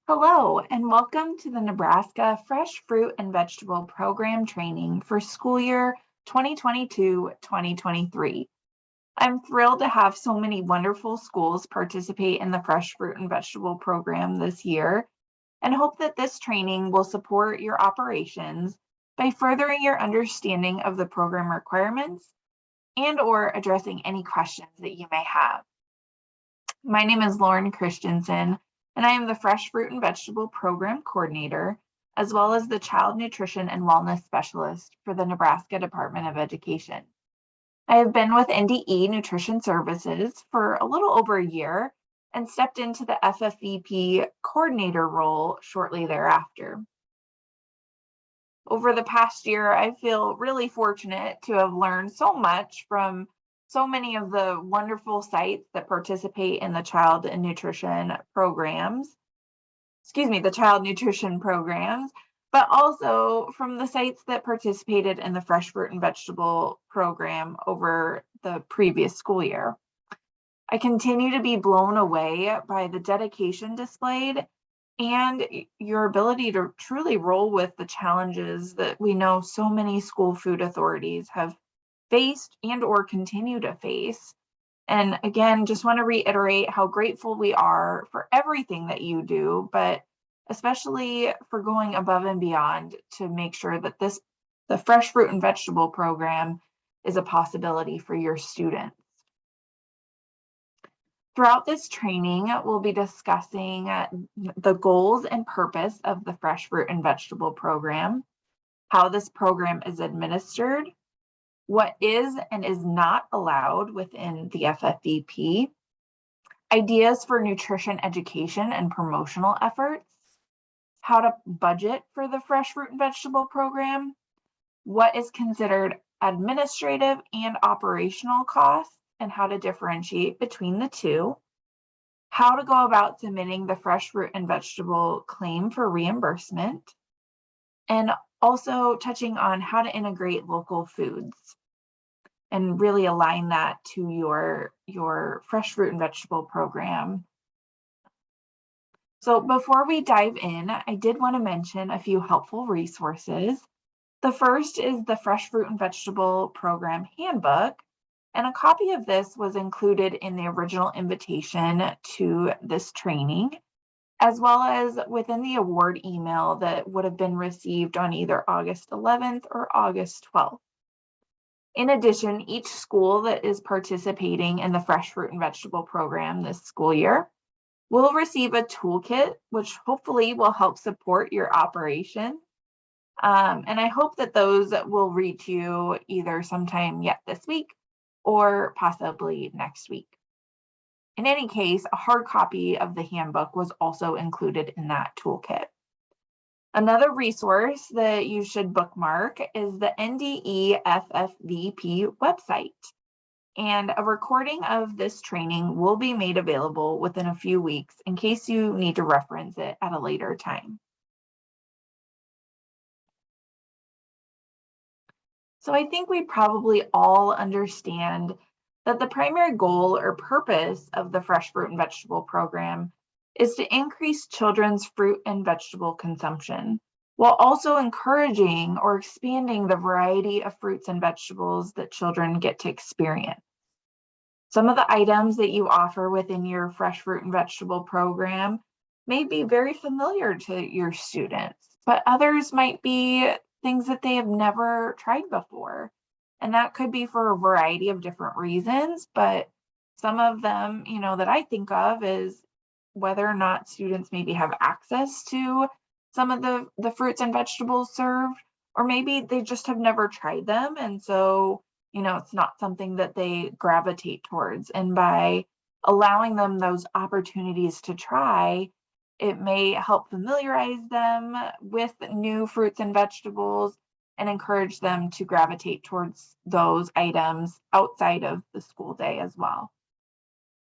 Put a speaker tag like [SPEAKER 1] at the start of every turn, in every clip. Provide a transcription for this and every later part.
[SPEAKER 1] Hello, and welcome to the Nebraska Fresh Fruit and Vegetable Program training for school year 2022-2023. I'm thrilled to have so many wonderful schools participate in the Fresh Fruit and Vegetable Program this year, and hope that this training will support your operations by furthering your understanding of the program requirements and/or addressing any questions that you may have. My name is Lauren Christensen, and I am the Fresh Fruit and Vegetable Program Coordinator, as well as the Child Nutrition and Wellness Specialist for the Nebraska Department of Education. I have been with NDE Nutrition Services for a little over a year and stepped into the FFVP coordinator role shortly thereafter. Over the past year, I feel really fortunate to have learned so much from so many of the wonderful sites that participate in the child nutrition programs, but also from the sites that participated in the Fresh Fruit and Vegetable program over the previous school year. I continue to be blown away by the dedication displayed and your ability to truly roll with the challenges that we know so many school food authorities have faced and/or continue to face. And again, just want to reiterate how grateful we are for everything that you do, but especially for going above and beyond to make sure that the Fresh Fruit and Vegetable program is a possibility for your students. Throughout this training, we'll be discussing the goals and purpose of the Fresh Fruit and Vegetable program, how this program is administered, what is and is not allowed within the FFVP, ideas for nutrition education and promotional efforts, how to budget for the Fresh Fruit and Vegetable program, what is considered administrative and operational costs, and how to differentiate between the two, how to go about submitting the Fresh Fruit and Vegetable claim for reimbursement, and also touching on how to integrate local foods and really align that to your Fresh Fruit and Vegetable program. So before we dive in, I did want to mention a few helpful resources. The first is the Fresh Fruit and Vegetable Program Handbook, and a copy of this was included in the original invitation to this training, as well as within the award email that would have been received on either August 11th or August 12th. In addition, each school that is participating in the Fresh Fruit and Vegetable program this school year will receive a toolkit, which hopefully will help support your operation. And I hope that those will reach you either sometime yet this week or possibly next week. In any case, a hard copy of the handbook was also included in that toolkit. Another resource that you should bookmark is the NDE FFVP website. And a recording of this training will be made available within a few weeks in case you need to reference it at a later time. So I think we probably all understand that the primary goal or purpose of the Fresh Fruit and Vegetable program is to increase children's fruit and vegetable consumption, while also encouraging or expanding the variety of fruits and vegetables that children get to experience. Some of the items that you offer within your Fresh Fruit and Vegetable program may be very familiar to your students, but others might be things that they have never tried before. And that could be for a variety of different reasons, but some of them, that I think of is whether or not students maybe have access to some of the fruits and vegetables served, or maybe they just have never tried them. And so, it's not something that they gravitate towards. And by allowing them those opportunities to try, it may help familiarize them with new fruits and vegetables and encourage them to gravitate towards those items outside of the school day as well.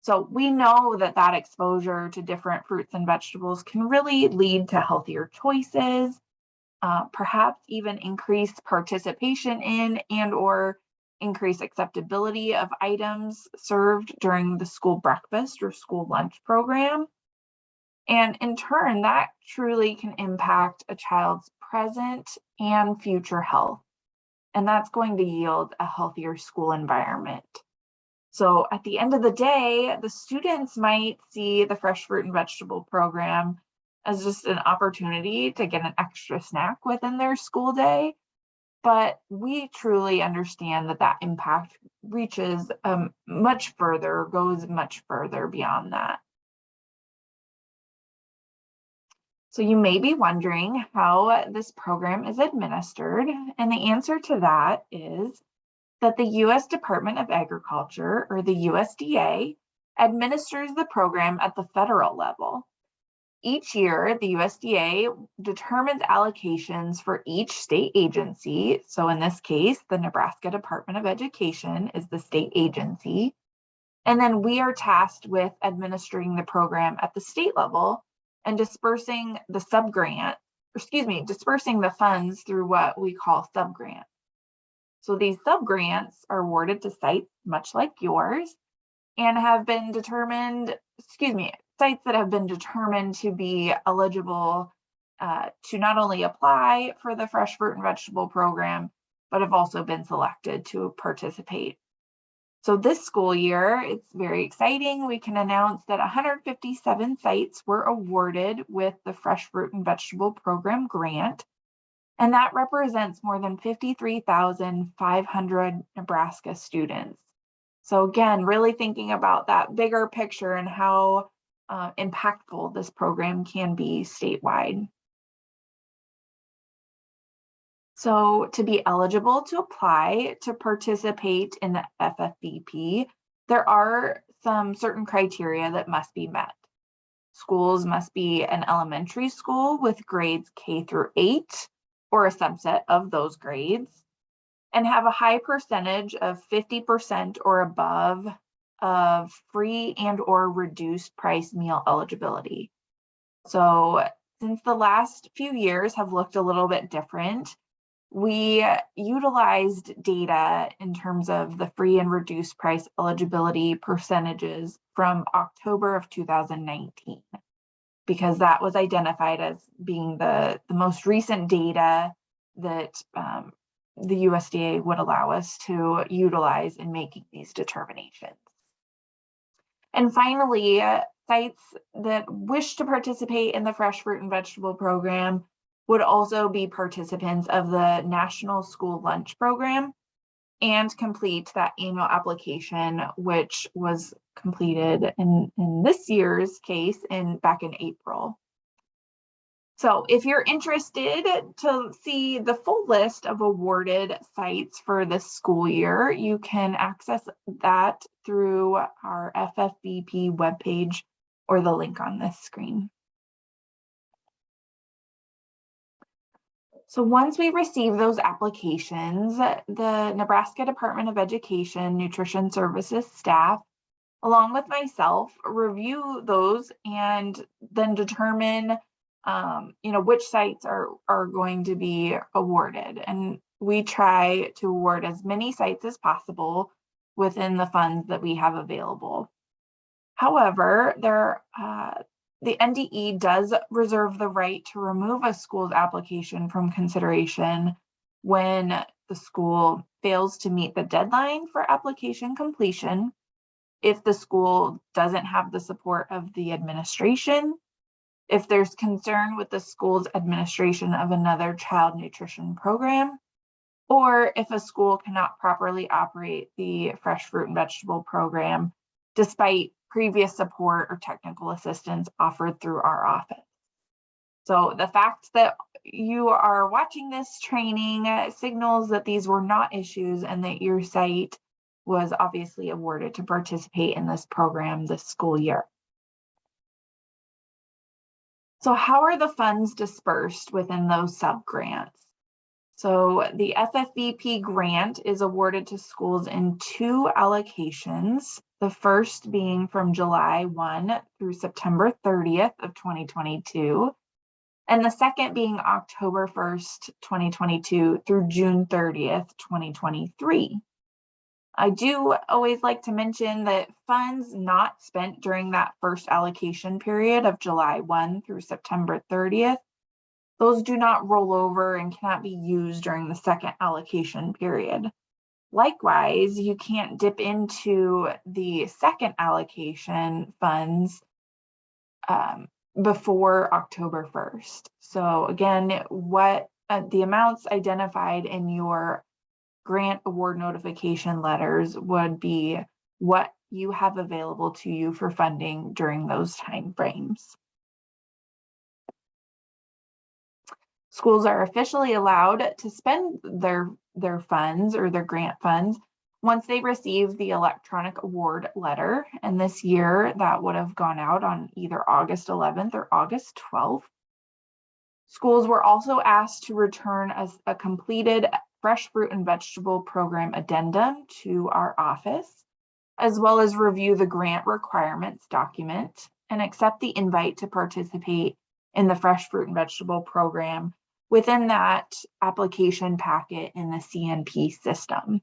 [SPEAKER 1] So we know that exposure to different fruits and vegetables can really lead to healthier choices, perhaps even increase participation in and/or increase acceptability of items served during the school breakfast or school lunch program. And in turn, that truly can impact a child's present and future health. And that's going to yield a healthier school environment. So at the end of the day, the students might see the fresh fruit and vegetable program as just an opportunity to get an extra snack within their school day. But we truly understand that that impact reaches much further, goes much further beyond that. So you may be wondering how this program is administered, and the answer to that is that the U.S. Department of Agriculture, or the USDA, administers the program at the federal level. Each year, the USDA determines allocations for each state agency. So in this case, the Nebraska Department of Education is the state agency. And then we are tasked with administering the program at the state level and dispersing the dispersing the funds through what we call subgrants. So these subgrants are awarded to sites much like yours and have been determined, sites that have been determined to be eligible to not only apply for the fresh fruit and vegetable program, but have also been selected to participate. So this school year, it's very exciting. We can announce that 157 sites were awarded with the fresh fruit and vegetable program grant. And that represents more than 53,500 Nebraska students. So again, really thinking about that bigger picture and how impactful this program can be statewide. So to be eligible to apply to participate in the FFVP, there are some certain criteria that must be met. Schools must be an elementary school with grades K through 8 or a subset of those grades, and have a high percentage of 50% or above of free and or reduced price meal eligibility. So since the last few years have looked a little bit different, we utilized data in terms of the free and reduced price eligibility percentages from October of 2019, because that was identified as being the most recent data that the USDA would allow us to utilize in making these determinations. And finally, sites that wish to participate in the fresh fruit and vegetable program would also be participants of the National School Lunch Program and complete that annual application, which was completed in this year's case back in April. So if you're interested to see the full list of awarded sites for this school year, you can access that through our FFVP webpage or the link on this screen. So once we receive those applications, the Nebraska Department of Education Nutrition Services staff, along with myself, review those and then determine which sites are going to be awarded. And we try to award as many sites as possible within the funds that we have available. However, the NDE does reserve the right to remove a school's application from consideration when the school fails to meet the deadline for application completion, if the school doesn't have the support of the administration, if there's concern with the school's administration of another child nutrition program, or if a school cannot properly operate the fresh fruit and vegetable program despite previous support or technical assistance offered through our office. So the fact that you are watching this training signals that these were not issues and that your site was obviously awarded to participate in this program this school year. So how are the funds dispersed within those subgrants? So the FFVP grant is awarded to schools in 2 allocations, the first being from July 1 through September 30th of 2022, and the second being October 1st, 2022 through June 30th, 2023. I do always like to mention that funds not spent during that first allocation period of July 1 through September 30th, those do not roll over and cannot be used during the second allocation period. Likewise, you can't dip into the second allocation funds before October 1st. So again, what the amounts identified in your grant award notification letters would be what you have available to you for funding during those time frames. Schools are officially allowed to spend their funds or their grant funds once they receive the electronic award letter. And this year that would have gone out on either August 11th or August 12th. Schools were also asked to return a completed fresh fruit and vegetable program addendum to our office, as well as review the grant requirements document and accept the invite to participate in the fresh fruit and vegetable program within that application packet in the CNP system.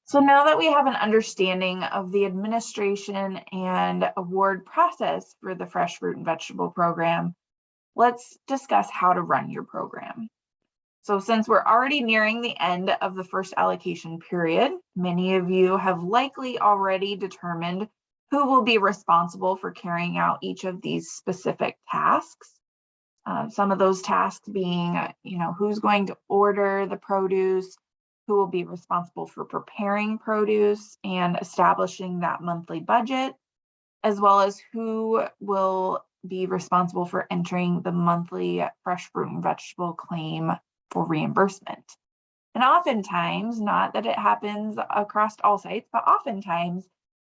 [SPEAKER 1] So now that we have an understanding of the administration and award process for the fresh fruit and vegetable program, let's discuss how to run your program. So since we're already nearing the end of the first allocation period, many of you have likely already determined who will be responsible for carrying out each of these specific tasks. Some of those tasks being, who's going to order the produce, who will be responsible for preparing produce and establishing that monthly budget, as well as who will be responsible for entering the monthly fresh fruit and vegetable claim for reimbursement. And oftentimes, not that it happens across all sites, but oftentimes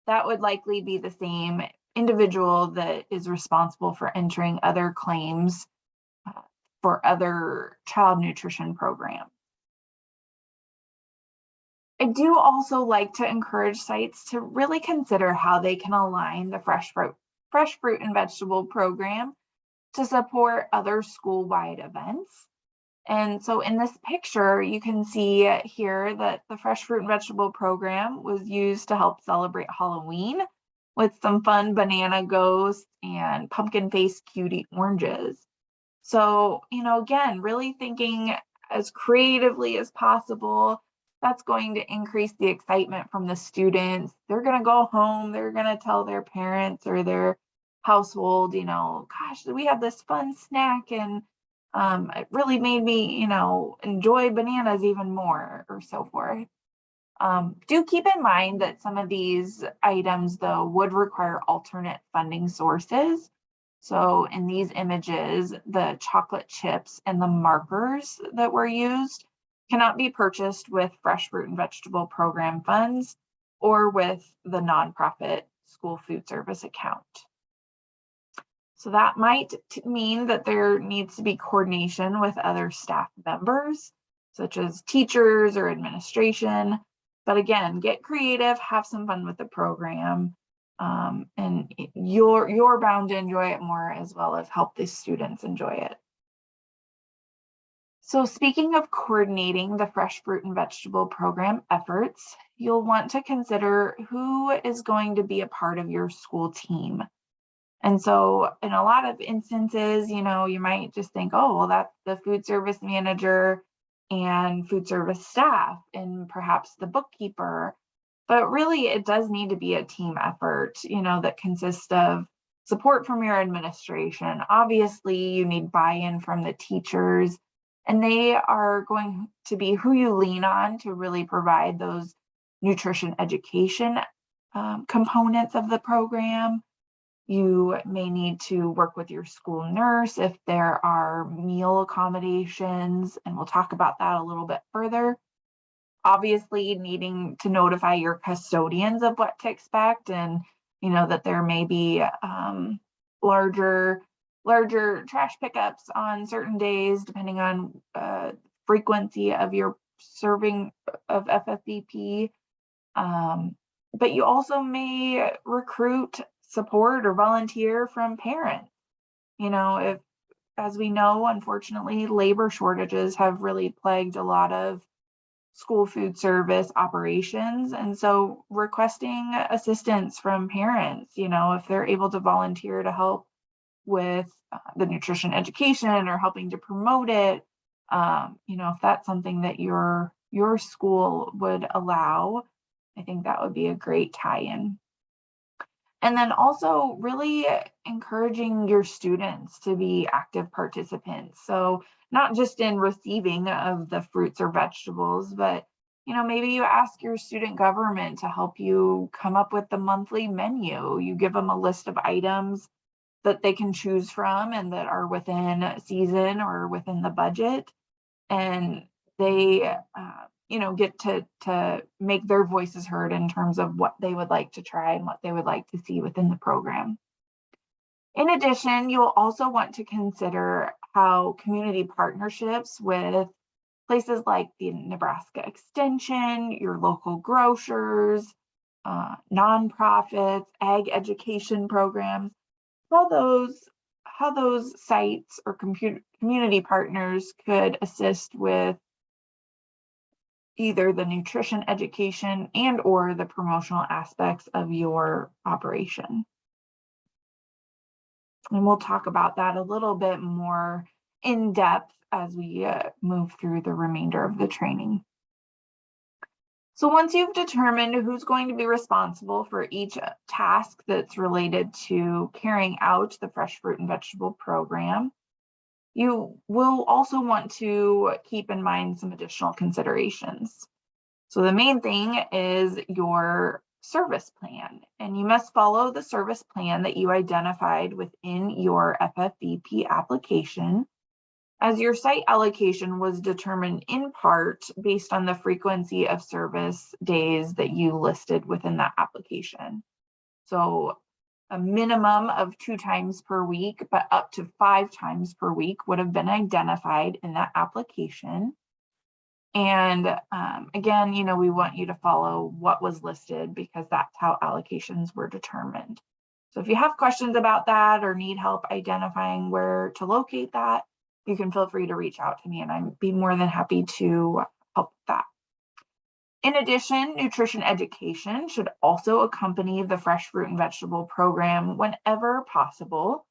[SPEAKER 1] that would likely be the same individual that is responsible for entering other claims for other child nutrition programs. I do also like to encourage sites to really consider how they can align the fresh fruit and vegetable program to support other school-wide events. And so in this picture, you can see here that the fresh fruit and vegetable program was used to help celebrate Halloween with some fun banana ghosts and pumpkin face cutie oranges. So, again, really thinking as creatively as possible. That's going to increase the excitement from the students. They're going to go home, they're going to tell their parents or their household, gosh, we have this fun snack and it really made me, enjoy bananas even more or so forth. Do keep in mind that some of these items, though, would require alternate funding sources. So in these images, the chocolate chips and the markers that were used cannot be purchased with fresh fruit and vegetable program funds or with the nonprofit school food service account. So that might mean that there needs to be coordination with other staff members, such as teachers or administration. But again, get creative, have some fun with the program, and you're bound to enjoy it more, as well as help the students enjoy it. So speaking of coordinating the fresh fruit and vegetable program efforts, you'll want to consider who is going to be a part of your school team. And so in a lot of instances, you might just think, oh, well, that's the food service manager and food service staff and perhaps the bookkeeper. But really, it does need to be a team effort, that consists of support from your administration. Obviously, you need buy-in from the teachers, and they are going to be who you lean on to really provide those nutrition education components of the program. You may need to work with your school nurse if there are meal accommodations, and we'll talk about that a little bit further. Obviously, needing to notify your custodians of what to expect, and that there may be larger trash pickups on certain days, depending on frequency of your serving of FFVP. But you also may recruit support or volunteer from parents. If, as we know, unfortunately, labor shortages have really plagued a lot of school food service operations. And so requesting assistance from parents, if they're able to volunteer to help with the nutrition education or helping to promote it, if that's something that your school would allow, I think that would be a great tie-in. And then also really encouraging your students to be active participants. So not just in receiving of the fruits or vegetables, but maybe you ask your student government to help you come up with the monthly menu. You give them a list of items that they can choose from and that are within season or within the budget. And they, get to make their voices heard in terms of what they would like to try and what they would like to see within the program. In addition, you'll also want to consider how community partnerships with places like the Nebraska Extension, your local grocers, nonprofits, ag education programs, how those sites or community partners could assist with either the nutrition education and or the promotional aspects of your operation. And we'll talk about that a little bit more in depth as we move through the remainder of the training. So once you've determined who's going to be responsible for each task that's related to carrying out the fresh fruit and vegetable program, you will also want to keep in mind some additional considerations. So the main thing is your service plan, and you must follow the service plan that you identified within your FFVP application, as your site allocation was determined in part based on the frequency of service days that you listed within that application. So a minimum of 2 times per week, but up to 5 times per week would have been identified in that application. And again, we want you to follow what was listed because that's how allocations were determined. So if you have questions about that or need help identifying where to locate that, you can feel free to reach out to me and I'd be more than happy to help with that. In addition, nutrition education should also accompany the fresh fruit and vegetable program whenever possible.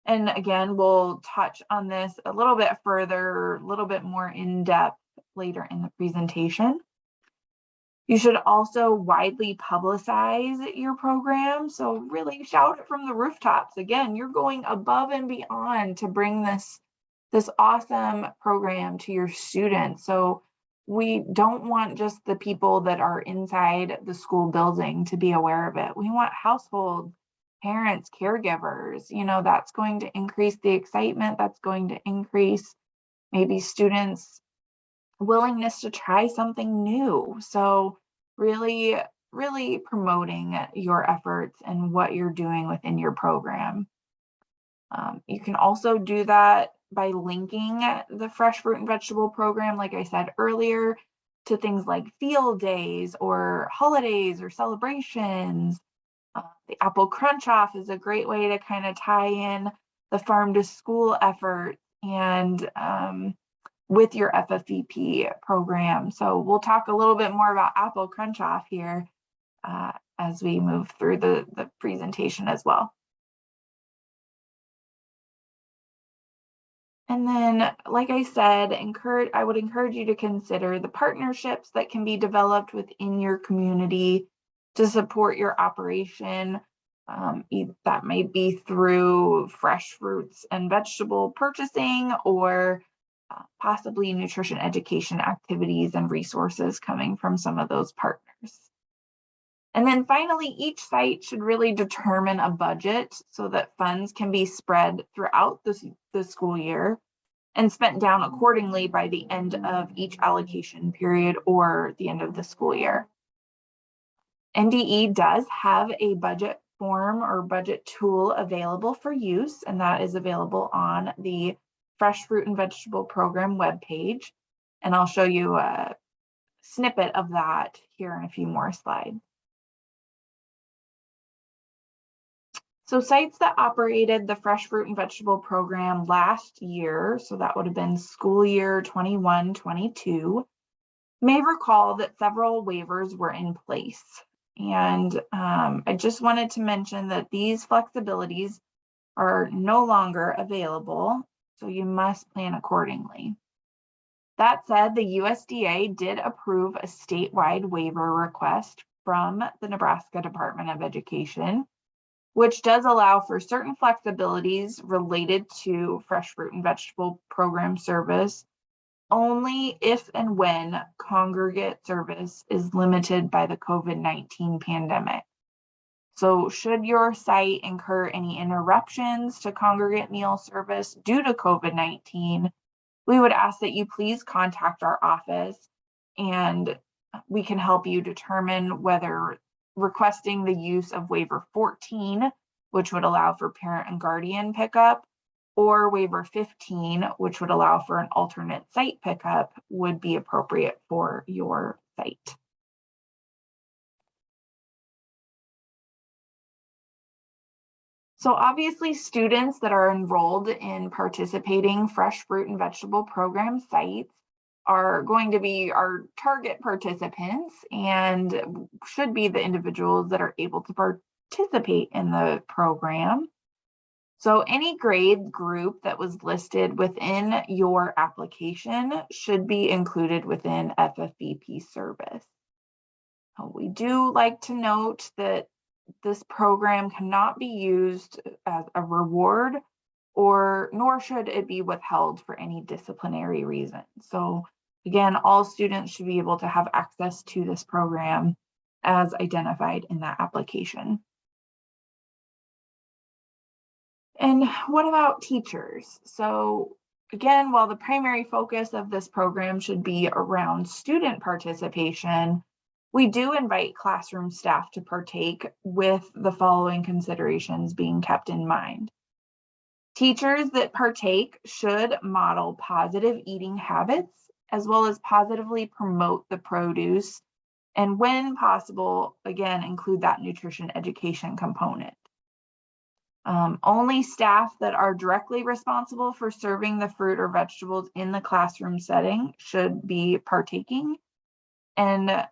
[SPEAKER 1] And again, we'll touch on this a little bit further, a little bit more in depth later in the presentation. You should also widely publicize your program. So really shout it from the rooftops. Again, you're going above and beyond to bring this awesome program to your students. So we don't want just the people that are inside the school building to be aware of it. We want households, parents, caregivers. That's going to increase the excitement. That's going to increase maybe students' willingness to try something new. So really, really promoting your efforts and what you're doing within your program. You can also do that by linking the fresh fruit and vegetable program, like I said earlier, to things like field days or holidays or celebrations. The Apple Crunch Off is a great way to kind of tie in the farm to school effort and with your FFVP program. So we'll talk a little bit more about Apple Crunch Off here as we move through the presentation as well. And then, like I said, I would encourage you to consider the partnerships that can be developed within your community to support your operation. That may be through fresh fruits and vegetable purchasing or possibly nutrition education activities and resources coming from some of those partners. And then finally, each site should really determine a budget so that funds can be spread throughout the school year and spent down accordingly by the end of each allocation period or the end of the school year. NDE does have a budget form or budget tool available for use, and that is available on the Fresh Fruit and Vegetable Program webpage. And I'll show you a snippet of that here in a few more slides. So sites that operated the Fresh Fruit and Vegetable Program last year, so that would have been school year 21-22, may recall that several waivers were in place. And I just wanted to mention that these flexibilities are no longer available, so you must plan accordingly. That said, the USDA did approve a statewide waiver request from the Nebraska Department of Education, which does allow for certain flexibilities related to fresh fruit and vegetable program service only if and when congregate service is limited by the COVID-19 pandemic. So should your site incur any interruptions to congregate meal service due to COVID-19, we would ask that you please contact our office and we can help you determine whether requesting the use of waiver 14, which would allow for parent and guardian pickup, or waiver 15, which would allow for an alternate site pickup, would be appropriate for your site. So obviously students that are enrolled in participating fresh fruit and vegetable program sites are going to be our target participants and should be the individuals that are able to participate in the program. So any grade group that was listed within your application should be included within FFVP service. We do like to note that this program cannot be used as a reward nor should it be withheld for any disciplinary reason. So again, all students should be able to have access to this program as identified in that application. And what about teachers? So again, while the primary focus of this program should be around student participation, we do invite classroom staff to partake with the following considerations being kept in mind. Teachers that partake should model positive eating habits, as well as positively promote the produce, and when possible, again, include that nutrition education component. Only staff that are directly responsible for serving the fruit or vegetables in the classroom setting should be partaking. And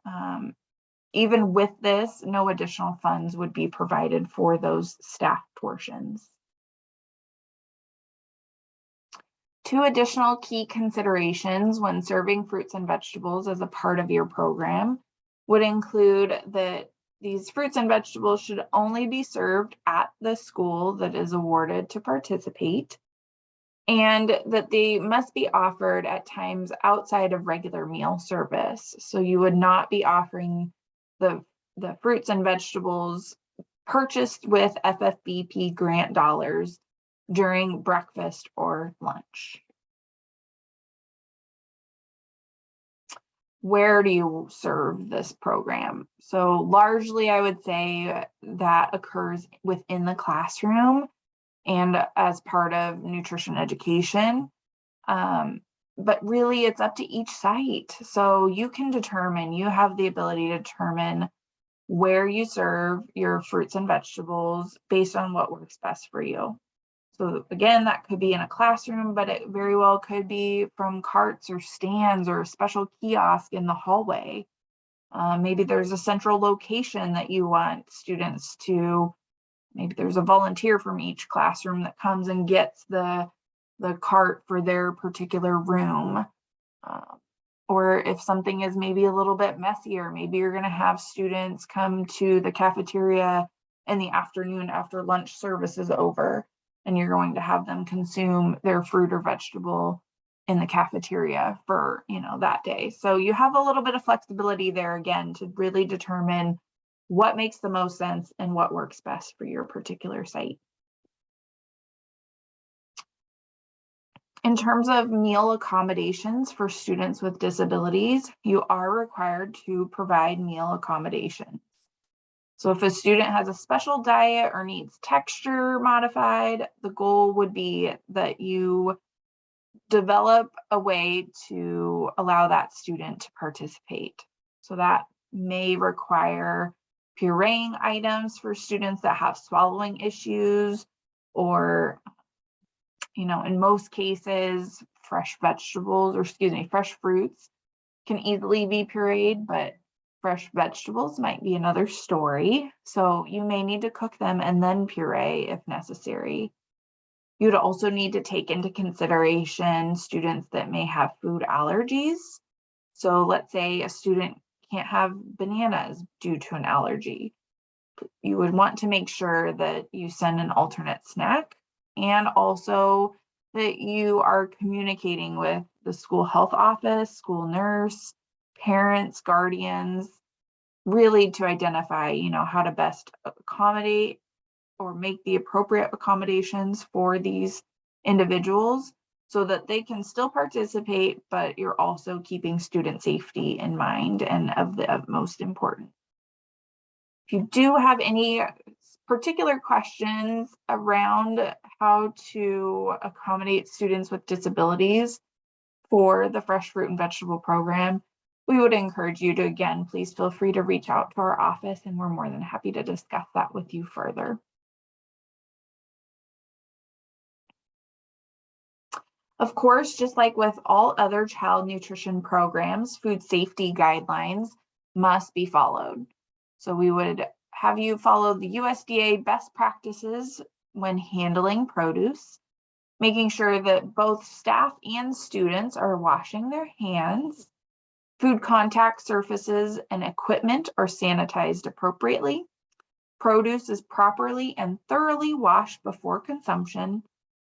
[SPEAKER 1] even with this, no additional funds would be provided for those staff portions. Two additional key considerations when serving fruits and vegetables as a part of your program would include that these fruits and vegetables should only be served at the school that is awarded to participate, and that they must be offered at times outside of regular meal service. So you would not be offering the fruits and vegetables purchased with FFVP grant dollars during breakfast or lunch. Where do you serve this program? So largely I would say that occurs within the classroom and as part of nutrition education. But really it's up to each site. So you can determine, you have the ability to determine where you serve your fruits and vegetables based on what works best for you. So again, that could be in a classroom, but it very well could be from carts or stands or a special kiosk in the hallway. Maybe there's a central location that you want students to, maybe there's a volunteer from each classroom that comes and gets the cart for their particular room. Or if something is maybe a little bit messier, maybe you're going to have students come to the cafeteria in the afternoon after lunch service is over, and you're going to have them consume their fruit or vegetable in the cafeteria for, that day. So you have a little bit of flexibility there again to really determine what makes the most sense and what works best for your particular site. In terms of meal accommodations for students with disabilities, you are required to provide meal accommodations. So if a student has a special diet or needs texture modified, the goal would be that you develop a way to allow that student to participate. So that may require pureeing items for students that have swallowing issues, or, in most cases, fresh fruits can easily be pureed, but fresh vegetables might be another story. So you may need to cook them and then puree if necessary. You'd also need to take into consideration students that may have food allergies. So let's say a student can't have bananas due to an allergy. You would want to make sure that you send an alternate snack, and also that you are communicating with the school health office, school nurse, parents, guardians, really to identify, how to best accommodate or make the appropriate accommodations for these individuals so that they can still participate, but you're also keeping student safety in mind and of the utmost importance. If you do have any particular questions around how to accommodate students with disabilities for the Fresh Fruit and Vegetable Program, we would encourage you to, again, please feel free to reach out to our office, and we're more than happy to discuss that with you further. Of course, just like with all other child nutrition programs, food safety guidelines must be followed. So we would have you follow the USDA best practices when handling produce, making sure that both staff and students are washing their hands, food contact surfaces and equipment are sanitized appropriately, produce is properly and thoroughly washed before consumption,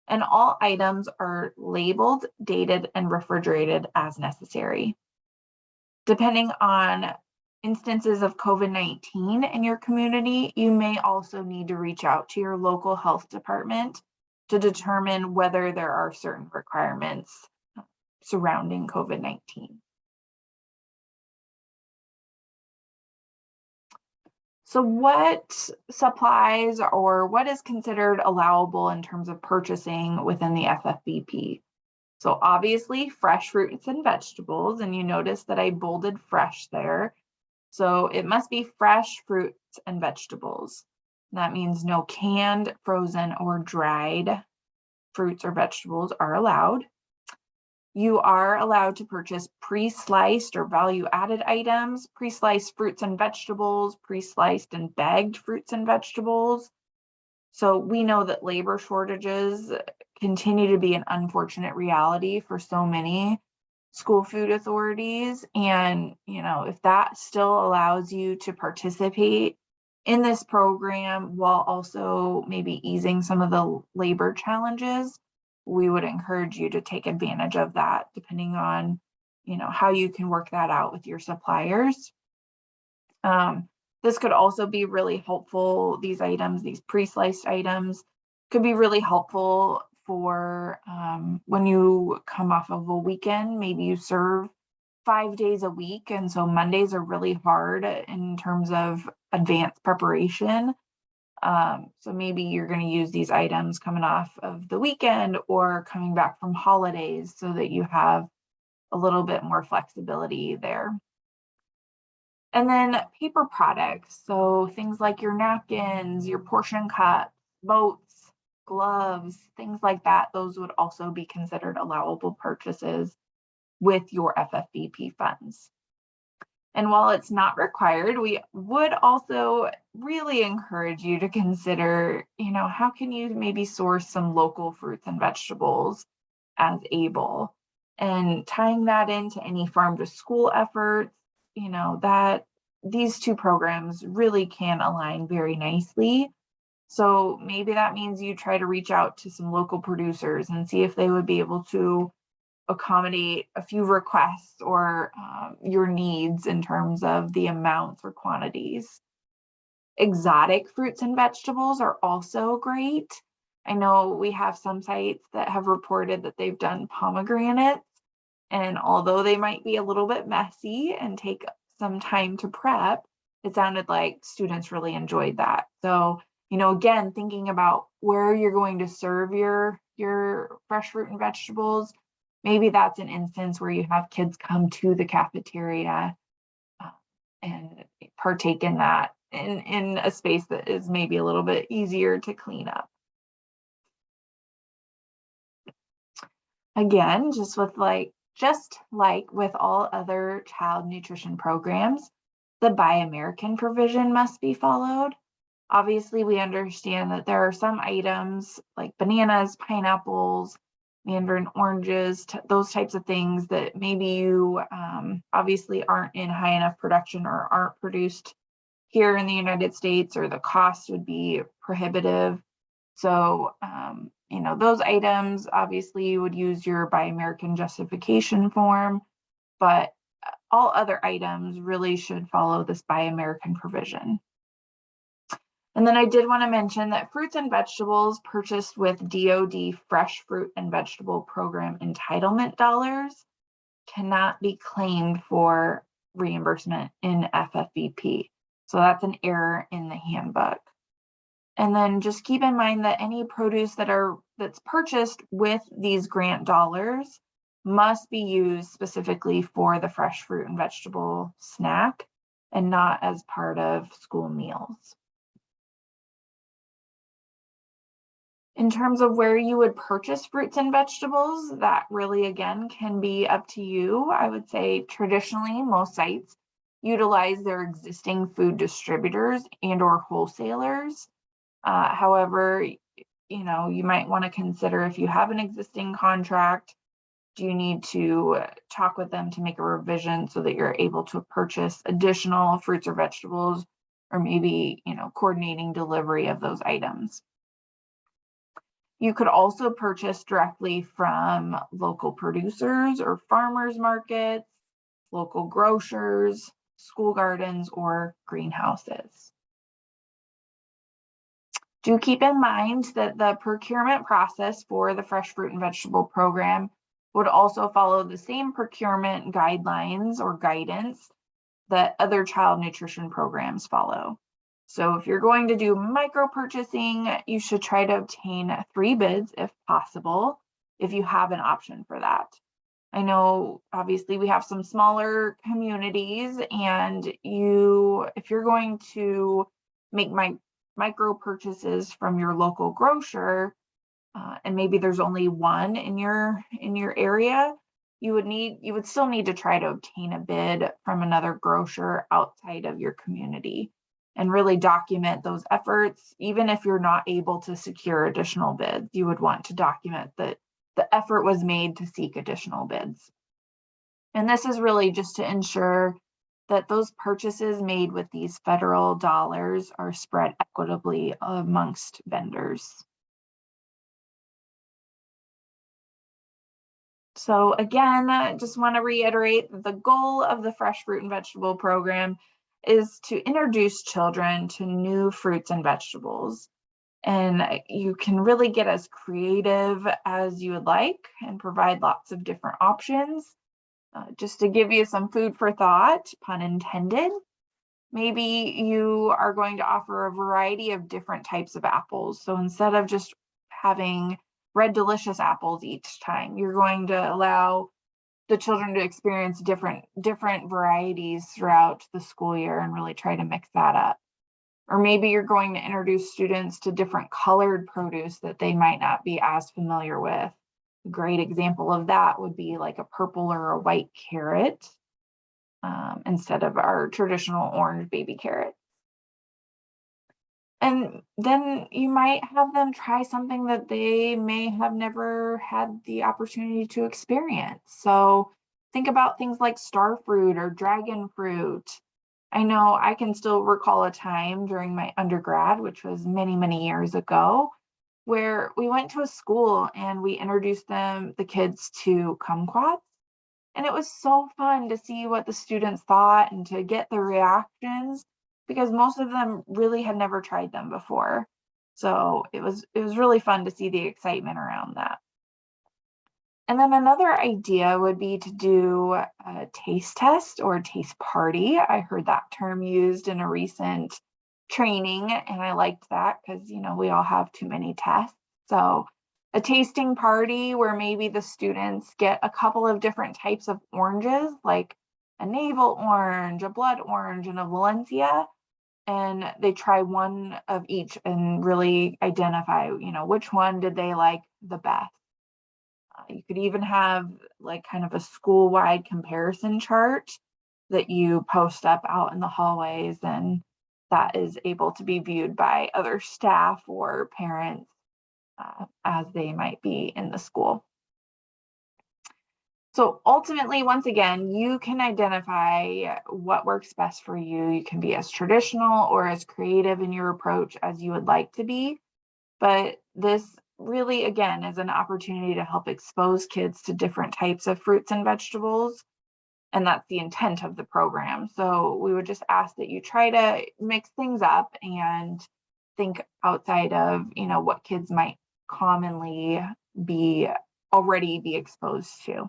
[SPEAKER 1] and all items are labeled, dated, and refrigerated as necessary. Depending on instances of COVID-19 in your community, you may also need to reach out to your local health department to determine whether there are certain requirements surrounding COVID-19. So what supplies or what is considered allowable in terms of purchasing within the FFVP? So obviously fresh fruits and vegetables, and you notice that I bolded fresh there. So it must be fresh fruits and vegetables. That means no canned, frozen, or dried fruits or vegetables are allowed. You are allowed to purchase pre-sliced or value-added items, pre-sliced fruits and vegetables, pre-sliced and bagged fruits and vegetables. So we know that labor shortages continue to be an unfortunate reality for so many school food authorities. And, if that still allows you to participate in this program while also maybe easing some of the labor challenges, we would encourage you to take advantage of that, depending on, how you can work that out with your suppliers. This could also be really helpful. These items, these pre-sliced items, could be really helpful for when you come off of a weekend. Maybe you serve 5 days a week, and so Mondays are really hard in terms of advanced preparation. So maybe you're going to use these items coming off of the weekend or coming back from holidays so that you have a little bit more flexibility there. And then paper products, so things like your napkins, your portion cups, boats, gloves, things like that, those would also be considered allowable purchases with your FFVP funds. And while it's not required, we would also really encourage you to consider, how can you maybe source some local fruits and vegetables as able, and tying that into any farm to school efforts, that these two programs really can align very nicely. So maybe that means you try to reach out to some local producers and see if they would be able to accommodate a few requests or your needs in terms of the amounts or quantities. Exotic fruits and vegetables are also great. I know we have some sites that have reported that they've done pomegranates, and although they might be a little bit messy and take some time to prep, it sounded like students really enjoyed that. So, again, thinking about where you're going to serve your fresh fruit and vegetables, maybe that's an instance where you have kids come to the cafeteria and partake in that in a space that is maybe a little bit easier to clean up. Again, just with like Just like with all other child nutrition programs, the Buy American provision must be followed. Obviously, we understand that there are some items like bananas, pineapples, mandarin oranges, those types of things that maybe you obviously aren't in high enough production or aren't produced here in the United States, or the cost would be prohibitive. So, those items, obviously you would use your Buy American justification form, but all other items really should follow this Buy American provision. And then I did want to mention that fruits and vegetables purchased with DoD Fresh Fruit and Vegetable Program entitlement dollars cannot be claimed for reimbursement in FFVP. So that's an error in the handbook. And then just keep in mind that any produce that's purchased with these grant dollars must be used specifically for the fresh fruit and vegetable snack and not as part of school meals. In terms of where you would purchase fruits and vegetables, that really, again, can be up to you. I would say traditionally, most sites utilize their existing food distributors and or wholesalers. However, you might want to consider, if you have an existing contract, do you need to talk with them to make a revision so that you're able to purchase additional fruits or vegetables, or maybe, coordinating delivery of those items. You could also purchase directly from local producers or farmers markets, local grocers, school gardens, or greenhouses. Do keep in mind that the procurement process for the Fresh Fruit and Vegetable Program would also follow the same procurement guidelines or guidance that other child nutrition programs follow. So if you're going to do micro purchasing, you should try to obtain 3 bids if possible, if you have an option for that. I know obviously we have some smaller communities, and if you're going to make micro purchases from your local grocer, and maybe there's only one in your area, you would still need to try to obtain a bid from another grocer outside of your community and really document those efforts. Even if you're not able to secure additional bids, you would want to document that the effort was made to seek additional bids. And this is really just to ensure that those purchases made with these federal dollars are spread equitably amongst vendors. So again, I just want to reiterate that the goal of the Fresh Fruit and Vegetable Program is to introduce children to new fruits and vegetables. And you can really get as creative as you would like and provide lots of different options. Just to give you some food for thought, pun intended, maybe you are going to offer a variety of different types of apples. So instead of just having Red Delicious apples each time, you're going to allow the children to experience different varieties throughout the school year and really try to mix that up. Or maybe you're going to introduce students to different colored produce that they might not be as familiar with. A great example of that would be like a purple or a white carrot instead of our traditional orange baby carrot. And then you might have them try something that they may have never had the opportunity to experience. So think about things like star fruit or dragon fruit. I know I can still recall a time during my undergrad, which was many, many years ago, where we went to a school and we introduced the kids to kumquats. And it was so fun to see what the students thought and to get the reactions, because most of them really had never tried them before. So it was really fun to see the excitement around that. And then another idea would be to do a taste test or a taste party. I heard that term used in a recent training, and I liked that because, we all have too many tests. So a tasting party where maybe the students get a couple of different types of oranges, like a navel orange, a blood orange, and a Valencia, and they try one of each and really identify, which one did they like the best. You could even have like kind of a school-wide comparison chart that you post up out in the hallways, and that is able to be viewed by other staff or parents as they might be in the school. So ultimately, once again, you can identify what works best for you. You can be as traditional or as creative in your approach as you would like to be. But this really, again, is an opportunity to help expose kids to different types of fruits and vegetables. And that's the intent of the program. So we would just ask that you try to mix things up and think outside of, what kids might commonly already be exposed to.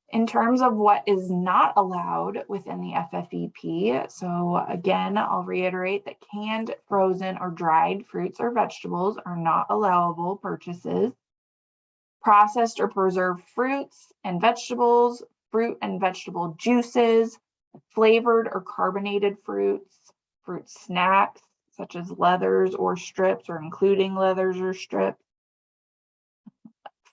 [SPEAKER 1] In terms of what is not allowed within the FFEP, so again, I'll reiterate that canned, frozen, or dried fruits or vegetables are not allowable purchases. Processed or preserved fruits and vegetables, fruit and vegetable juices, flavored or carbonated fruits, fruit snacks, such as leathers or strips, or including leathers or strips,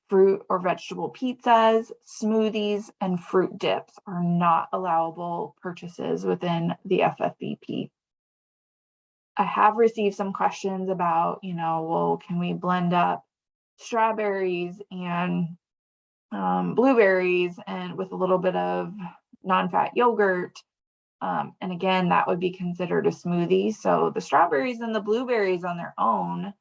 [SPEAKER 1] fruit or vegetable pizzas, smoothies, and fruit dips are not allowable purchases within the FFEP. I have received some questions about, well, can we blend up strawberries and blueberries and with a little bit of non-fat yogurt? And again, that would be considered a smoothie. So the strawberries and the blueberries on their own,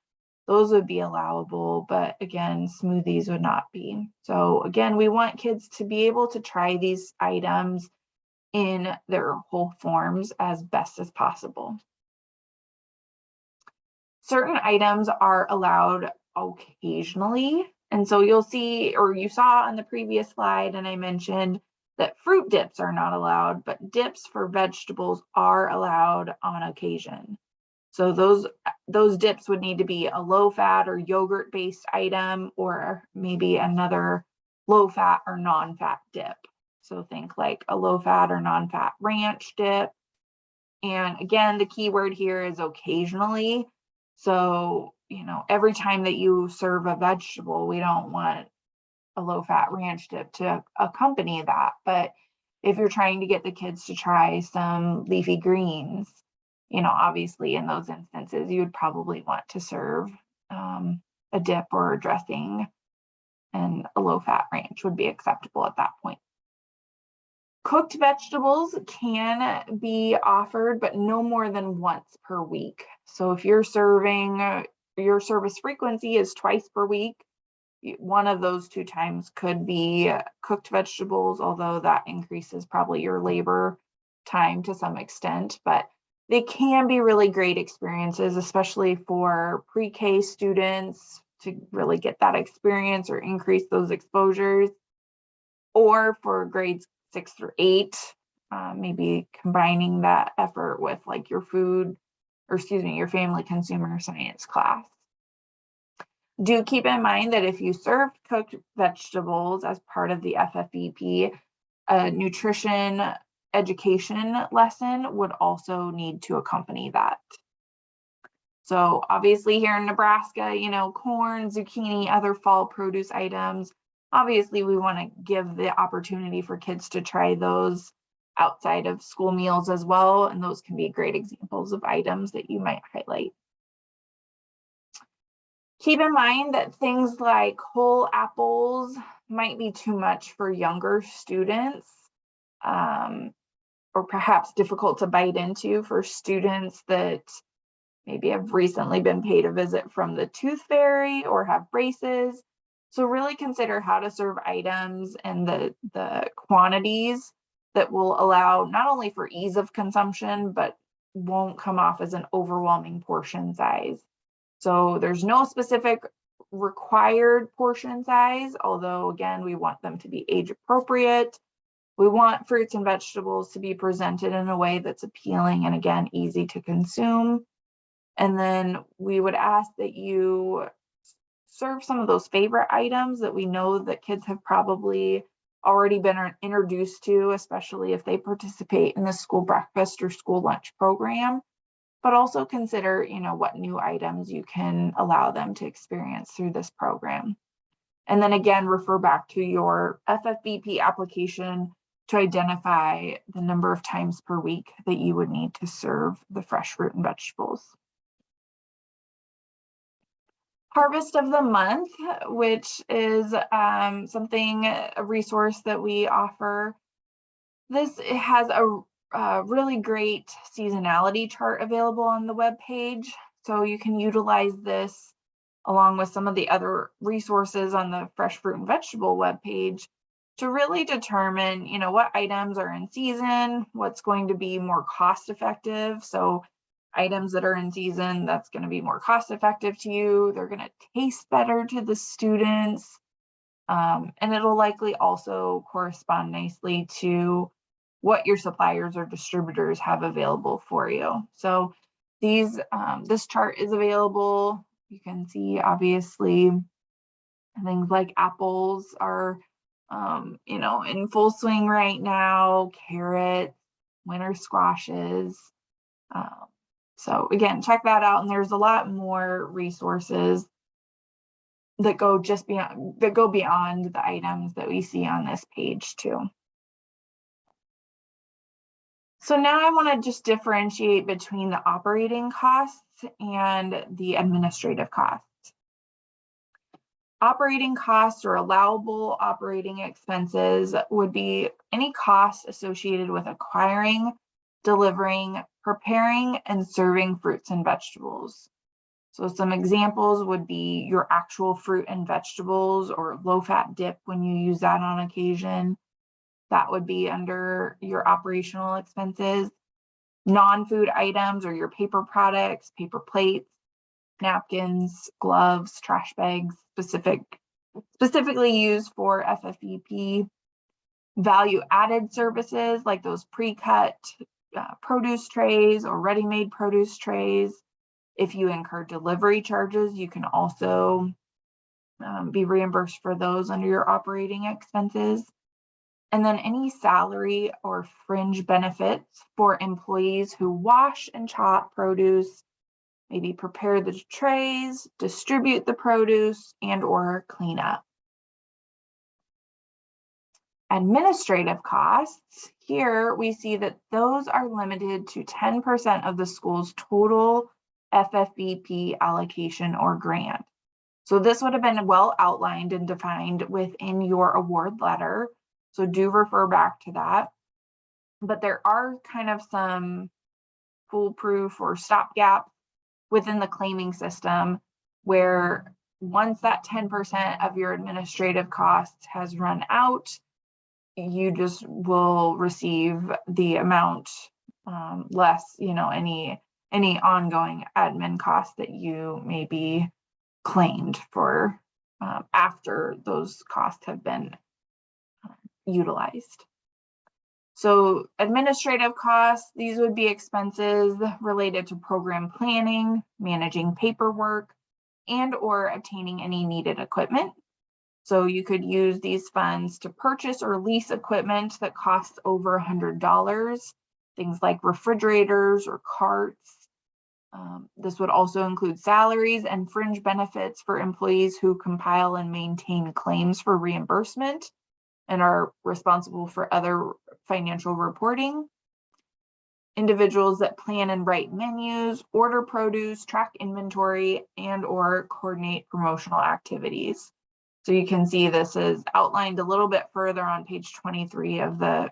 [SPEAKER 1] those would be allowable, but again, smoothies would not be. So again, we want kids to be able to try these items in their whole forms as best as possible. Certain items are allowed occasionally. And so you'll see, or you saw on the previous slide, and I mentioned that fruit dips are not allowed, but dips for vegetables are allowed on occasion. So those dips would need to be a low-fat or yogurt-based item, or maybe another low-fat or non-fat dip. So think like a low-fat or non-fat ranch dip. And again, the key word here is occasionally. So, every time that you serve a vegetable, we don't want a low-fat ranch dip to accompany that. But if you're trying to get the kids to try some leafy greens, obviously in those instances, you would probably want to serve a dip or a dressing, and a low-fat ranch would be acceptable at that point. Cooked vegetables can be offered, but no more than once per week. So if you're serving, your service frequency is twice per week, one of those 2 times could be cooked vegetables, although that increases probably your labor time to some extent. But they can be really great experiences, especially for pre-K students, to really get that experience or increase those exposures, or for grades 6 through 8, maybe combining that effort with like your your family consumer science class. Do keep in mind that if you serve cooked vegetables as part of the FFEP, a nutrition education lesson would also need to accompany that. So obviously here in Nebraska, corn, zucchini, other fall produce items, obviously we want to give the opportunity for kids to try those outside of school meals as well, and those can be great examples of items that you might highlight. Keep in mind that things like whole apples might be too much for younger students, or perhaps difficult to bite into for students that maybe have recently been paid a visit from the tooth fairy or have braces. So really consider how to serve items and the quantities that will allow not only for ease of consumption, but won't come off as an overwhelming portion size. So there's no specific required portion size, although again, we want them to be age appropriate. We want fruits and vegetables to be presented in a way that's appealing and again, easy to consume. And then we would ask that you serve some of those favorite items that we know that kids have probably already been introduced to, especially if they participate in the school breakfast or school lunch program. but also consider, what new items you can allow them to experience through this program. And then again, refer back to your FFVP application to identify the number of times per week that you would need to serve the fresh fruit and vegetables. Harvest of the Month, which is a resource that we offer. This has a really great seasonality chart available on the web page, so you can utilize this along with some of the other resources on the fresh fruit and vegetable webpage to really determine, what items are in season, what's going to be more cost effective. So items that are in season, that's going to be more cost effective to you. They're going to taste better to the students. And it'll likely also correspond nicely to what your suppliers or distributors have available for you. So this chart is available. You can see, obviously, things like apples are, in full swing right now, carrots, winter squashes. So again, check that out. And there's a lot more resources that go beyond the items that we see on this page too. So now I want to just differentiate between the operating costs and the administrative costs. Operating costs or allowable operating expenses would be any costs associated with acquiring, delivering, preparing, and serving fruits and vegetables. So some examples would be your actual fruit and vegetables or low-fat dip when you use that on occasion. That would be under your operational expenses. Non-food items or your paper products, paper plates, napkins, gloves, trash bags, specifically used for FFVP. Value-added services like those pre-cut produce trays or ready-made produce trays. If you incur delivery charges, you can also be reimbursed for those under your operating expenses. And then any salary or fringe benefits for employees who wash and chop produce, maybe prepare the trays, distribute the produce, and or clean up. Administrative costs, here we see that those are limited to 10% of the school's total FFVP allocation or grant. So this would have been well outlined and defined within your award letter. So do refer back to that. But there are kind of some foolproof or stopgap within the claiming system where once that 10% of your administrative costs has run out, you just will receive the amount less, any ongoing admin costs that you may be claimed for after those costs have been utilized. So administrative costs, these would be expenses related to program planning, managing paperwork, and or obtaining any needed equipment. So you could use these funds to purchase or lease equipment that costs over $100, things like refrigerators or carts. This would also include salaries and fringe benefits for employees who compile and maintain claims for reimbursement and are responsible for other financial reporting. Individuals that plan and write menus, order produce, track inventory, and or coordinate promotional activities. So you can see this is outlined a little bit further on page 23 of the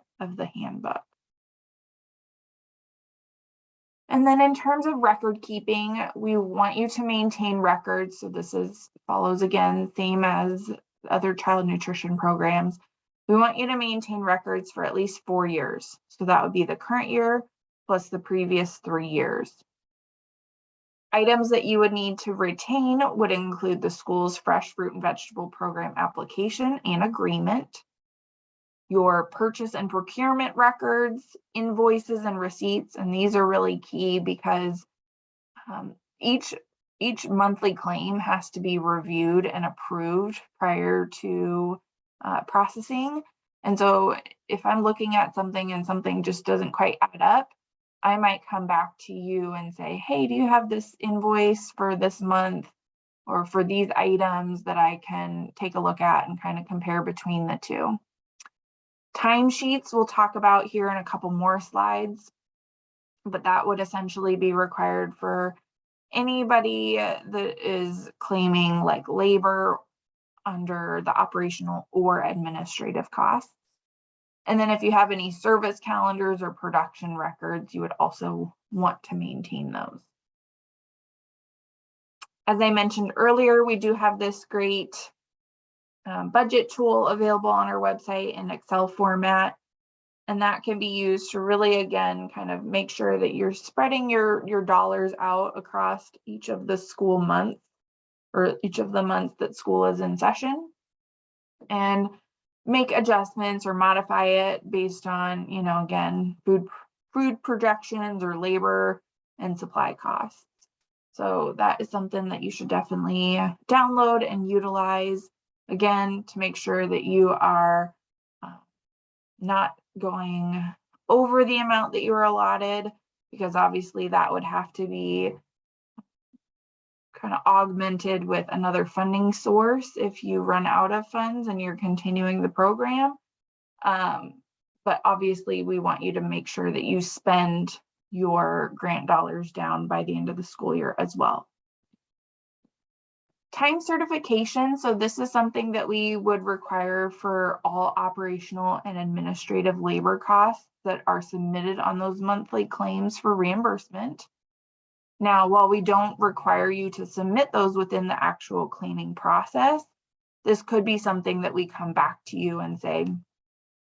[SPEAKER 1] handbook. And then in terms of record keeping, we want you to maintain records. So this follows again, same as other child nutrition programs. We want you to maintain records for at least 4 years. So that would be the current year plus the previous 3 years. Items that you would need to retain would include the school's fresh fruit and vegetable program application and agreement, your purchase and procurement records, invoices and receipts, and these are really key because each monthly claim has to be reviewed and approved prior to processing. And so if I'm looking at something and something just doesn't quite add up, I might come back to you and say, hey, do you have this invoice for this month or for these items that I can take a look at and kind of compare between the two? Timesheets we'll talk about here in a couple more slides, but that would essentially be required for anybody that is claiming like labor under the operational or administrative costs. And then if you have any service calendars or production records, you would also want to maintain those. As I mentioned earlier, we do have this great budget tool available on our website in Excel format. And that can be used to really, again, kind of make sure that you're spreading your dollars out across each of the school months or each of the months that school is in session, and make adjustments or modify it based on, again, food projections or labor and supply costs. So that is something that you should definitely download and utilize, again, to make sure that you are not going over the amount that you were allotted, because obviously that would have to be kind of augmented with another funding source if you run out of funds and you're continuing the program. But obviously we want you to make sure that you spend your grant dollars down by the end of the school year as well. Time certification. So this is something that we would require for all operational and administrative labor costs that are submitted on those monthly claims for reimbursement. Now, while we don't require you to submit those within the actual claiming process, this could be something that we come back to you and say,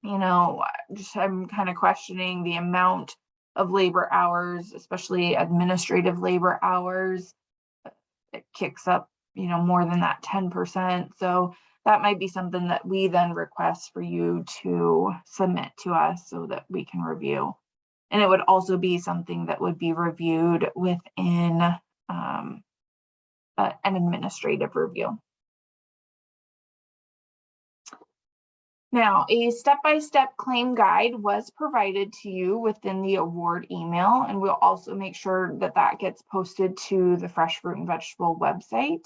[SPEAKER 1] I'm kind of questioning the amount of labor hours, especially administrative labor hours. It kicks up, more than that 10%. So that might be something that we then request for you to submit to us so that we can review. And it would also be something that would be reviewed within an administrative review. Now, a step-by-step claim guide was provided to you within the award email, and we'll also make sure that that gets posted to the Fresh Fruit and Vegetable website.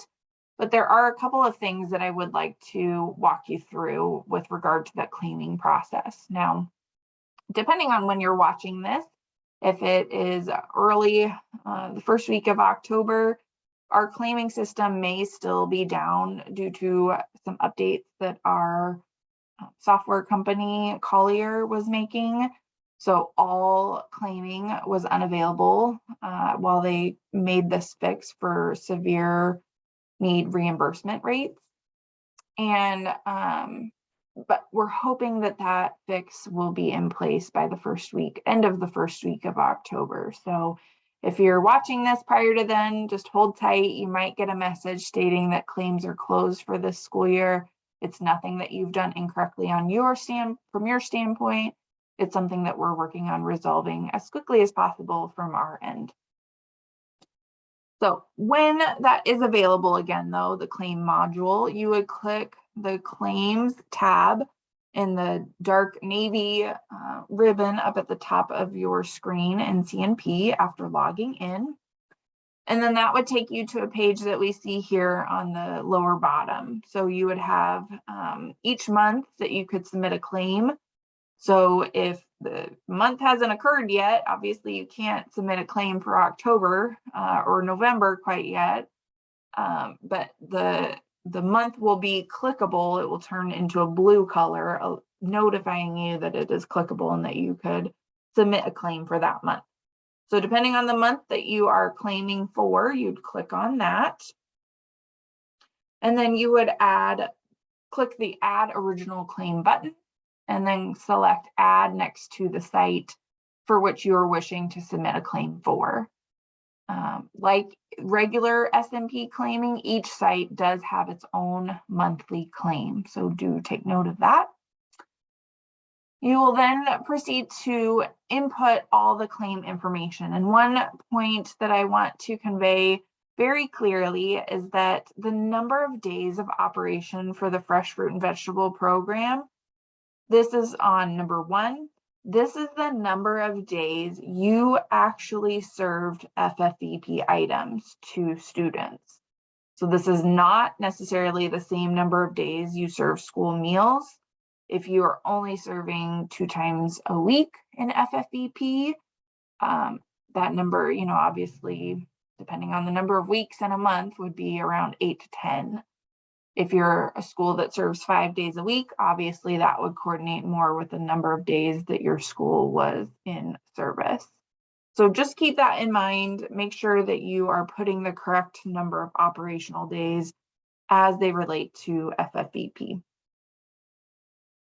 [SPEAKER 1] But there are a couple of things that I would like to walk you through with regard to that claiming process. Now, depending on when you're watching this, if it is early, the first week of October, our claiming system may still be down due to some updates that our software company Collier was making. So all claiming was unavailable while they made this fix for severe need reimbursement rates. And but we're hoping that that fix will be in place by the end of the first week of October. So if you're watching this prior to then, just hold tight. You might get a message stating that claims are closed for this school year. It's nothing that you've done incorrectly on from your standpoint. It's something that we're working on resolving as quickly as possible from our end. So when that is available again, though, the claim module, you would click the claims tab in the dark navy ribbon up at the top of your screen in CNP after logging in. And then that would take you to a page that we see here on the lower bottom. So you would have each month that you could submit a claim. So if the month hasn't occurred yet, obviously you can't submit a claim for October or November quite yet, but the month will be clickable. It will turn into a blue color, notifying you that it is clickable and that you could submit a claim for that month. So depending on the month that you are claiming for, you'd click on that. And then you would click the Add Original Claim button, and then select Add next to the site for which you are wishing to submit a claim for. Like regular SMP claiming, each site does have its own monthly claim, so do take note of that. You will then proceed to input all the claim information. And one point that I want to convey very clearly is that the number of days of operation for the Fresh Fruit and Vegetable program, this is on number 1, This is the number of days you actually served FFVP items to students. So this is not necessarily the same number of days you serve school meals. If you are only serving 2 times a week in FFVP, that number, obviously, depending on the number of weeks in a month, would be around 8 to 10. If you're a school that serves 5 days a week, obviously that would coordinate more with the number of days that your school was in service. So just keep that in mind. Make sure that you are putting the correct number of operational days as they relate to FFVP.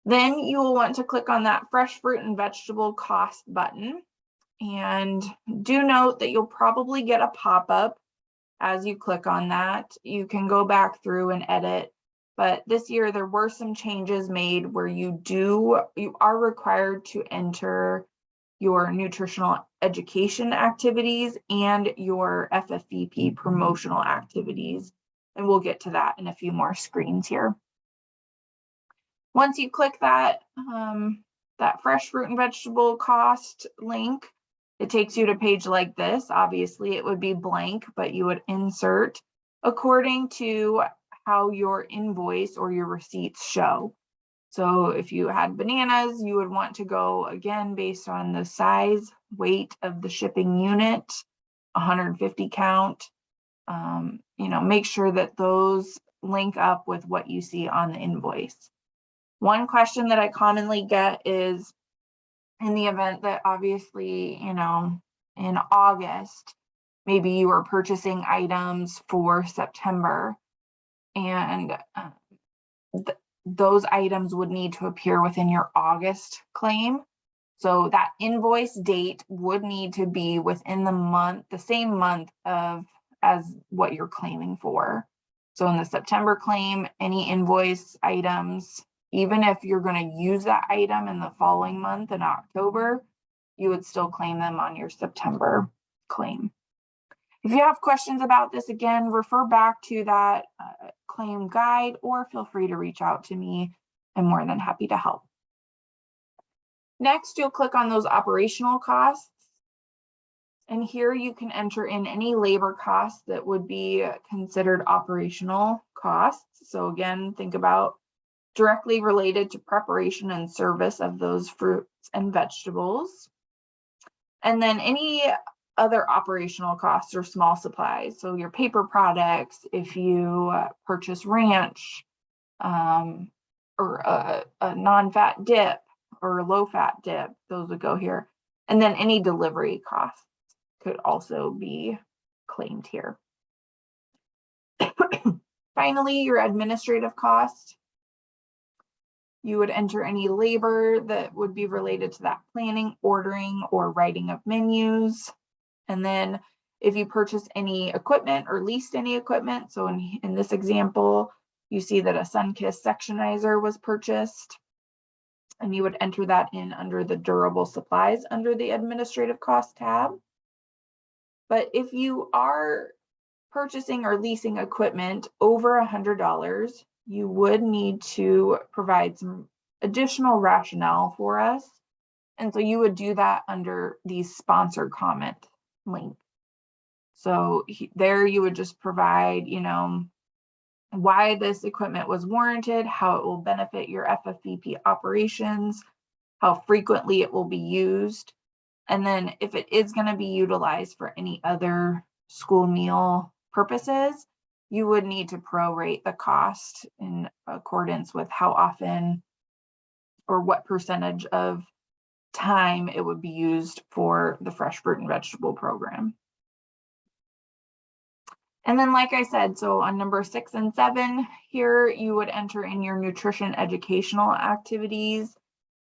[SPEAKER 1] Then you will want to click on that fresh fruit and vegetable cost button. And do note that you'll probably get a pop-up as you click on that. You can go back through and edit, but this year there were some changes made where you are required to enter your nutritional education activities and your FFVP promotional activities. And we'll get to that in a few more screens here. Once you click that fresh fruit and vegetable cost link, it takes you to a page like this. Obviously, it would be blank, but you would insert according to how your invoice or your receipts show. So if you had bananas, you would want to go again based on the size, weight of the shipping unit, 150 count. Make sure that those link up with what you see on the invoice. One question that I commonly get is, in the event that obviously, in August, maybe you were purchasing items for September, and those items would need to appear within your August claim. So that invoice date would need to be within the same month as what you're claiming for. So in the September claim, any invoice items, even if you're going to use that item in the following month in October, you would still claim them on your September claim. If you have questions about this, again, refer back to that claim guide, or feel free to reach out to me. I'm more than happy to help. Next, you'll click on those operational costs. And here you can enter in any labor costs that would be considered operational costs. So again, think about directly related to preparation and service of those fruits and vegetables. And then any other operational costs or small supplies. So your paper products, if you purchase ranch or a non-fat dip or a low-fat dip, those would go here. And then any delivery costs could also be claimed here. Finally, your administrative costs. You would enter any labor that would be related to that planning, ordering, or writing of menus. And then if you purchase any equipment or leased any equipment, so in this example, you see that a Sunkist sectionizer was purchased, and you would enter that in under the durable supplies under the administrative cost tab. But if you are purchasing or leasing equipment over $100, you would need to provide some additional rationale for us. And so you would do that under the sponsor comment link. So there you would just provide, why this equipment was warranted, how it will benefit your FFVP operations, how frequently it will be used. And then if it is going to be utilized for any other school meal purposes, you would need to prorate the cost in accordance with how often or what percentage of time it would be used for the fresh fruit and vegetable program. And then, like I said, so on number 6 and 7, here you would enter in your nutrition educational activities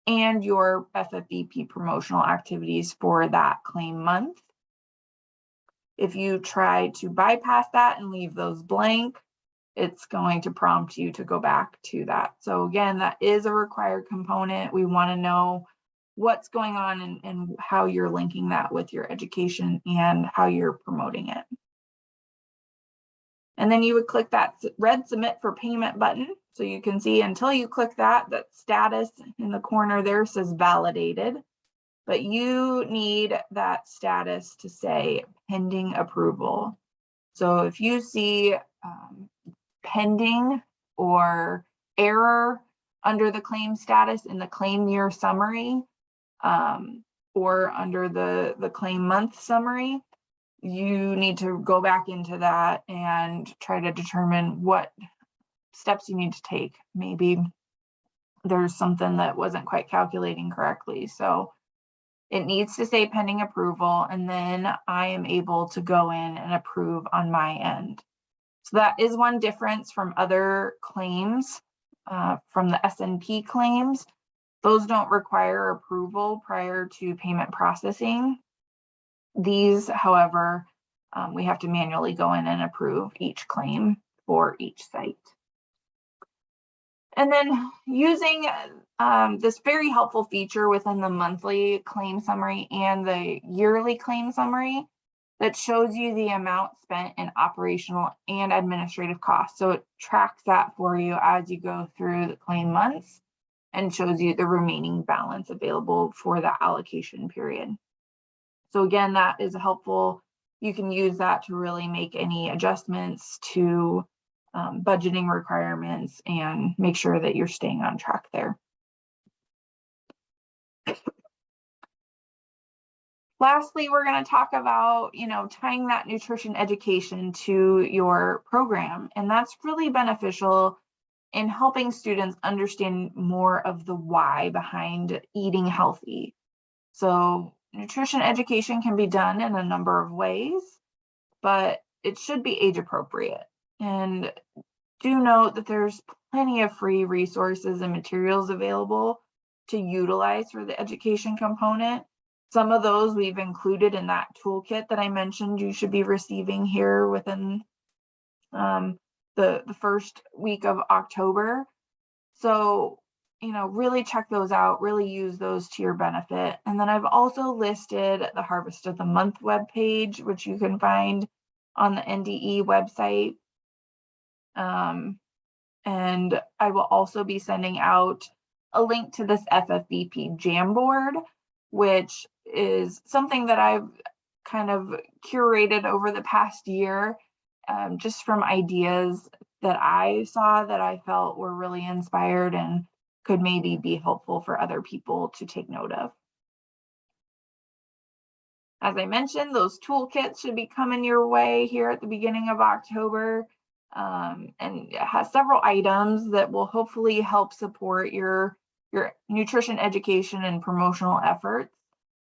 [SPEAKER 1] and your FFVP promotional activities for that claim month. If you try to bypass that and leave those blank, it's going to prompt you to go back to that. So again, that is a required component. We want to know what's going on and how you're linking that with your education and how you're promoting it. And then you would click that red submit for payment button. So you can see until you click that status in the corner there says validated. but you need that status to say pending approval. So if you see pending or error under the claim status in the claim year summary, or under the claim month summary, you need to go back into that and try to determine what steps you need to take. Maybe there's something that wasn't quite calculating correctly. So it needs to say pending approval, and then I am able to go in and approve on my end. So that is one difference from other claims, from the S&P claims. Those don't require approval prior to payment processing. These, however, we have to manually go in and approve each claim for each site. And then using this very helpful feature within the monthly claim summary and the yearly claim summary that shows you the amount spent in operational and administrative costs. So it tracks that for you as you go through the claim months and shows you the remaining balance available for that allocation period. So again, that is helpful. You can use that to really make any adjustments to budgeting requirements and make sure that you're staying on track there. Lastly, we're going to talk about, tying that nutrition education to your program. And that's really beneficial in helping students understand more of the why behind eating healthy. So nutrition education can be done in a number of ways, but it should be age appropriate. And do note that there's plenty of free resources and materials available to utilize for the education component. Some of those we've included in that toolkit that I mentioned you should be receiving here within the first week of October. So, really check those out, really use those to your benefit. And then I've also listed the Harvest of the Month webpage, which you can find on the NDE website. And I will also be sending out a link to this FFVP Jamboard, which is something that I've kind of curated over the past year, just from ideas that I saw that I felt were really inspired and could maybe be helpful for other people to take note of. As I mentioned, those toolkits should be coming your way here at the beginning of October. And it has several items that will hopefully help support your nutrition education and promotional efforts.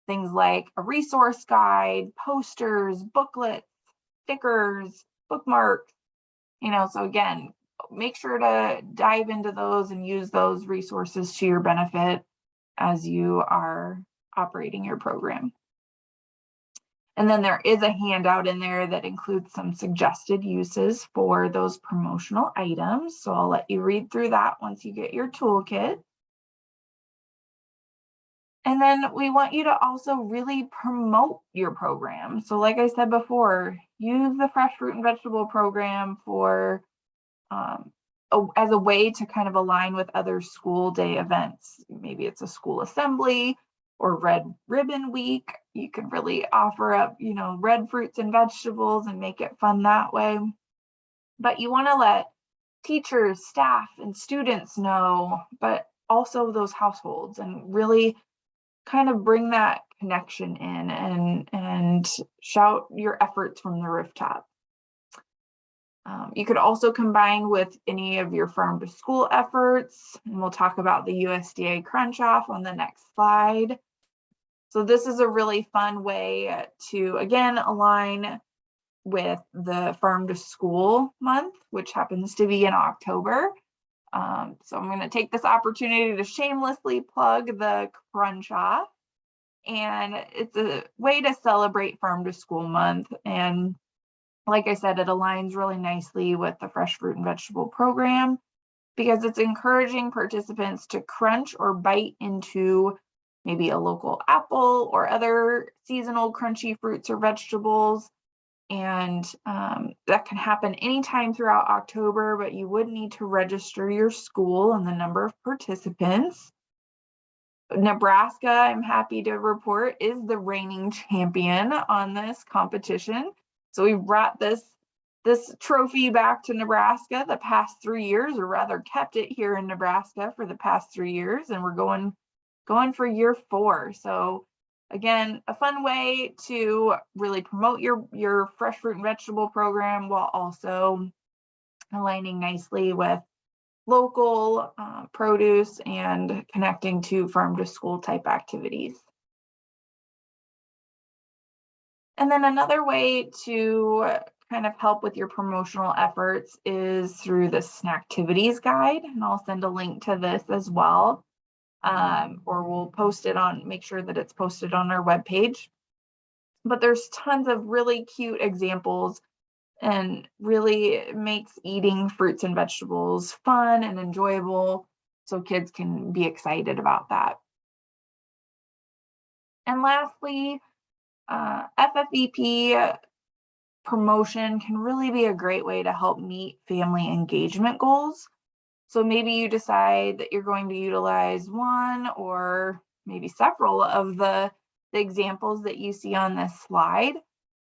[SPEAKER 1] Things like a resource guide, posters, booklets, stickers, bookmarks, so again, make sure to dive into those and use those resources to your benefit as you are operating your program. And then there is a handout in there that includes some suggested uses for those promotional items. So I'll let you read through that once you get your toolkit. And then we want you to also really promote your program. So like I said before, use the Fresh Fruit and Vegetable program for as a way to kind of align with other school day events. Maybe it's a school assembly or Red Ribbon Week. You can really offer up, red fruits and vegetables and make it fun that way. But you want to let teachers, staff, and students know, but also those households, and really kind of bring that connection in and shout your efforts from the rooftop. You could also combine with any of your farm to school efforts, and we'll talk about the USDA Crunch Off on the next slide. So this is a really fun way to, again, align with the Farm to School month, which happens to be in October. So I'm going to take this opportunity to shamelessly plug the Crunch Off. And it's a way to celebrate Farm to School month. And like I said, it aligns really nicely with the Fresh Fruit and Vegetable program because it's encouraging participants to crunch or bite into maybe a local apple or other seasonal crunchy fruits or vegetables. And that can happen anytime throughout October, but you would need to register your school and the number of participants. Nebraska, I'm happy to report, is the reigning champion on this competition. So we brought this trophy back to Nebraska the past 3 years, or rather kept it here in Nebraska for the past 3 years, and we're going for year 4. So again, a fun way to really promote your fresh fruit and vegetable program while also aligning nicely with local produce and connecting to farm to school type activities. And then another way to kind of help with your promotional efforts is through the Snacktivities guide, and I'll send a link to this as well, or we'll post it on, make sure that it's posted on our webpage. But there's tons of really cute examples, and really makes eating fruits and vegetables fun and enjoyable, so kids can be excited about that. And lastly, FFVP promotion can really be a great way to help meet family engagement goals. So maybe you decide that you're going to utilize one or maybe several of the examples that you see on this slide,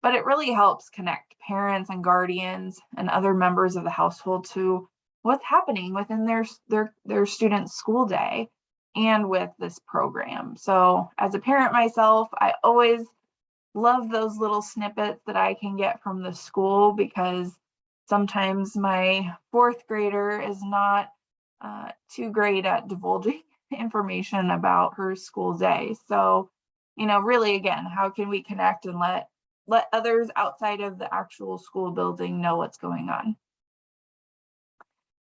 [SPEAKER 1] but it really helps connect parents and guardians and other members of the household to what's happening within their student's school day and with this program. So as a parent myself, I always love those little snippets that I can get from the school, because sometimes my 4th grader is not too great at divulging information about her school day. So, really, again, how can we connect and let others outside of the actual school building know what's going on?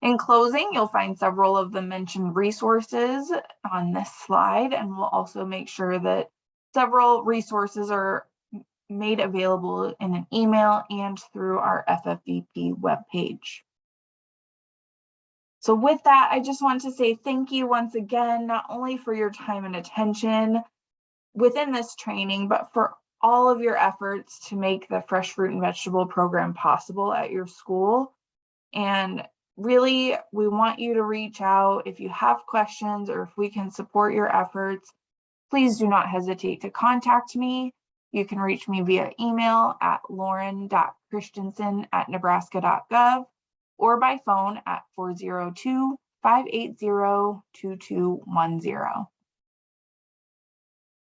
[SPEAKER 1] In closing, you'll find several of the mentioned resources on this slide, and we'll also make sure that several resources are made available in an email and through our FFVP webpage. So with that, I just want to say thank you once again, not only for your time and attention within this training, but for all of your efforts to make the fresh fruit and vegetable program possible at your school. And really, we want you to reach out if you have questions or if we can support your efforts. Please do not hesitate to contact me. You can reach me via email at lauren.christensen@nebraska.gov or by phone at 402-580-2210.